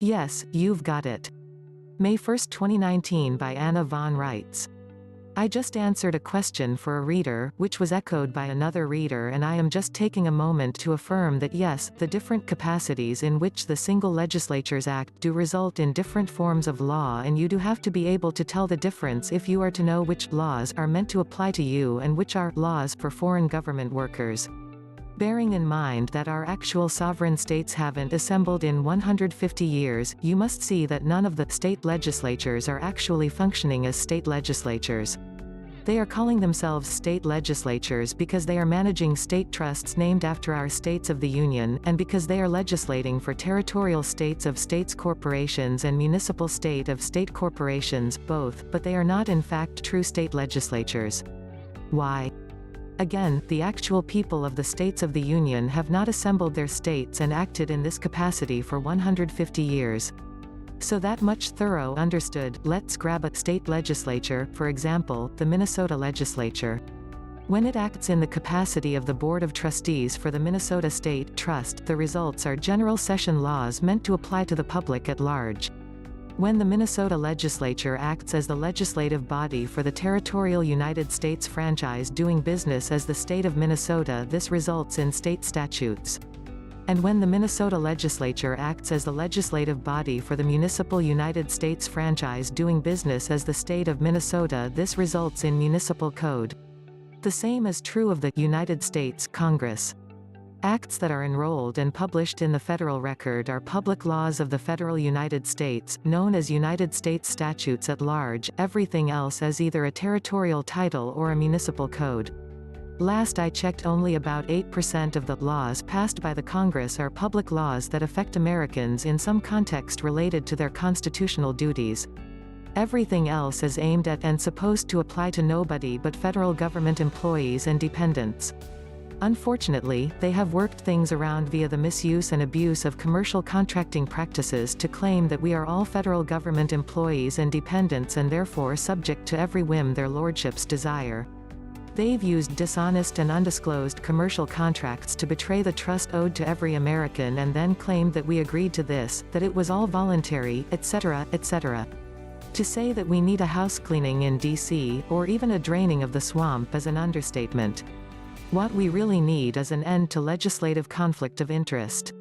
Yes, you've got it. May 1, 2019 by Anna von Reitz. I just answered a question for a reader, which was echoed by another reader, and I am just taking a moment to affirm that yes, the different capacities in which the single legislatures act do result in different forms of law, and you do have to be able to tell the difference if you are to know which laws are meant to apply to you and which are laws for foreign government workers. Bearing in mind that our actual sovereign states haven't assembled in 150 years, you must see that none of the state legislatures are actually functioning as state legislatures. They are calling themselves state legislatures because they are managing state trusts named after our states of the Union, and because they are legislating for Territorial States of States corporations and Municipal State of State corporations, both, but they are not in fact true state legislatures. Why? Again, the actual people of the states of the Union have not assembled their states and acted in this capacity for 150 years. So that much thorough understood. Let's grab a state legislature, for example, the Minnesota legislature. When it acts in the capacity of the Board of Trustees for the Minnesota State Trust, the results are general session laws meant to apply to the public at large. When the Minnesota legislature acts as the legislative body for the Territorial United States franchise doing business as the state of Minnesota, this results in state statutes. And when the Minnesota legislature acts as the legislative body for the Municipal United States franchise doing business as the state of Minnesota, this results in municipal code. The same is true of the United States Congress. Acts that are enrolled and published in the Federal Record are public laws of the federal United States, known as United States statutes at large. Everything else is either a territorial title or a municipal code. Last I checked, only about 8% of the laws passed by the Congress are public laws that affect Americans in some context related to their constitutional duties. Everything else is aimed at and supposed to apply to nobody but federal government employees and dependents. Unfortunately, they have worked things around via the misuse and abuse of commercial contracting practices to claim that we are all federal government employees and dependents and therefore subject to every whim their lordships desire. They've used dishonest and undisclosed commercial contracts to betray the trust owed to every American and then claimed that we agreed to this, that it was all voluntary, etc., etc. To say that we need a house cleaning in D.C., or even a draining of the swamp, is an understatement. What we really need is an end to legislative conflict of interest.